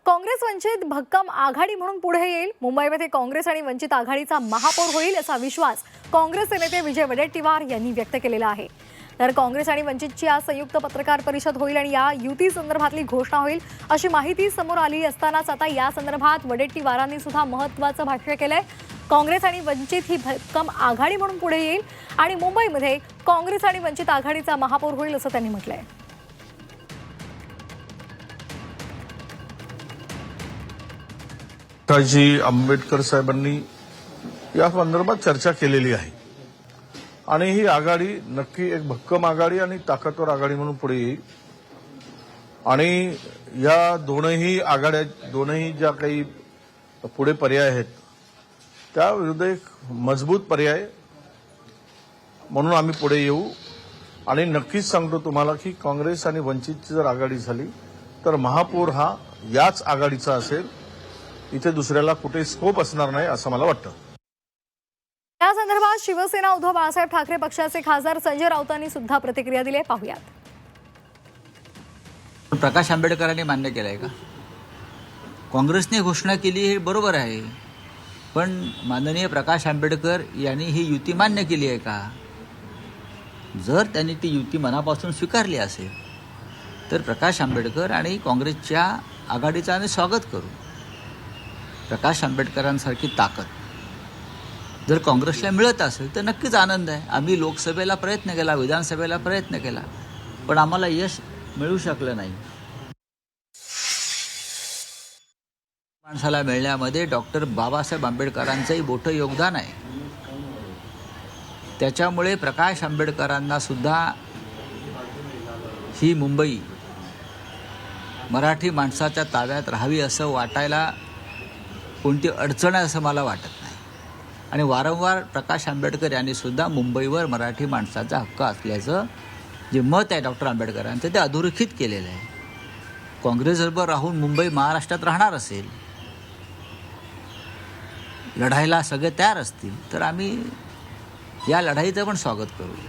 काँग्रेस वंचित भक्कम आघाडी म्हणून पुढे येईल। मुंबईमध्ये काँग्रेस आणि वंचित आघाडीचा महापौर होईल असा विश्वास काँग्रेसचे नेते विजय वडेट्टीवार यांनी व्यक्त केलेला आहे। तर काँग्रेस आणि वंचितची आज संयुक्त पत्रकार परिषद होईल आणि या युती संदर्भातली घोषणा होईल अशी माहिती समोर आली असतानाच आता या संदर्भात वडेट्टीवारांनी सुद्धा महत्त्वाचं भाष्य केलंय। काँग्रेस आणि वंचित ही भक्कम आघाडी म्हणून पुढे येईल आणि मुंबईमध्ये काँग्रेस आणि वंचित आघाडीचा महापौर होईल असं त्यांनी म्हटलंय। जी आंबेडकर साहेबांनी या संदर्भात चर्चा केलेली आहे आणि ही आघाडी नक्की एक भक्कम आघाडी आणि ताकदवर आघाडी म्हणून पुढे येईल आणि या दोनही ज्या काही पुढे पर्याय आहेत त्याविरुद्ध एक मजबूत पर्याय म्हणून आम्ही पुढे येऊ आणि नक्कीच सांगतो तुम्हाला की काँग्रेस आणि वंचितची जर आघाडी झाली तर महापौर हा याच आघाडीचा असेल। इथे दुसऱ्याला कुठे स्कोप असणार नाही असं मला वाटतं। या संदर्भात शिवसेना उद्धव बाळासाहेब ठाकरे पक्षाचे खासदार संजय राऊतांनी सुद्धा प्रतिक्रिया दिली आहे, पाहूयात। प्रकाश आंबेडकरांनी मान्य केलंय का? काँग्रेसने घोषणा केली हे बरोबर आहे, पण माननीय प्रकाश आंबेडकर यांनी ही युती मान्य केली आहे का? जर त्यांनी ती युती मनापासून स्वीकारली असेल तर प्रकाश आंबेडकर आणि काँग्रेसच्या आघाडीचं आम्ही स्वागत करू। प्रकाश आंबेडकरांसारखी ताकद जर काँग्रेसला मिळत असेल तर नक्कीच आनंद आहे। आम्ही लोकसभेला प्रयत्न केला, विधानसभेला प्रयत्न केला, पण आम्हाला यश मिळू शकलं नाही। माणसाला मिळण्यामध्ये डॉक्टर बाबासाहेब आंबेडकरांचंही मोठं योगदान आहे। त्याच्यामुळे प्रकाश आंबेडकरांना सुद्धा ही मुंबई मराठी माणसाच्या ताब्यात राहावी असं वाटायला कोणती अडचण आहे असं मला वाटत नाही। आणि वारंवार प्रकाश आंबेडकर यांनी सुद्धा मुंबईवर मराठी माणसाचा हक्क असल्याचं जे मत आहे डॉक्टर आंबेडकरांचं ते अधोरेखित केलेलं आहे। काँग्रेसबरोबर राहून मुंबई महाराष्ट्रात राहणार असेल, लढायला सगळे तयार असतील तर आम्ही या लढाईचं पण स्वागत करू।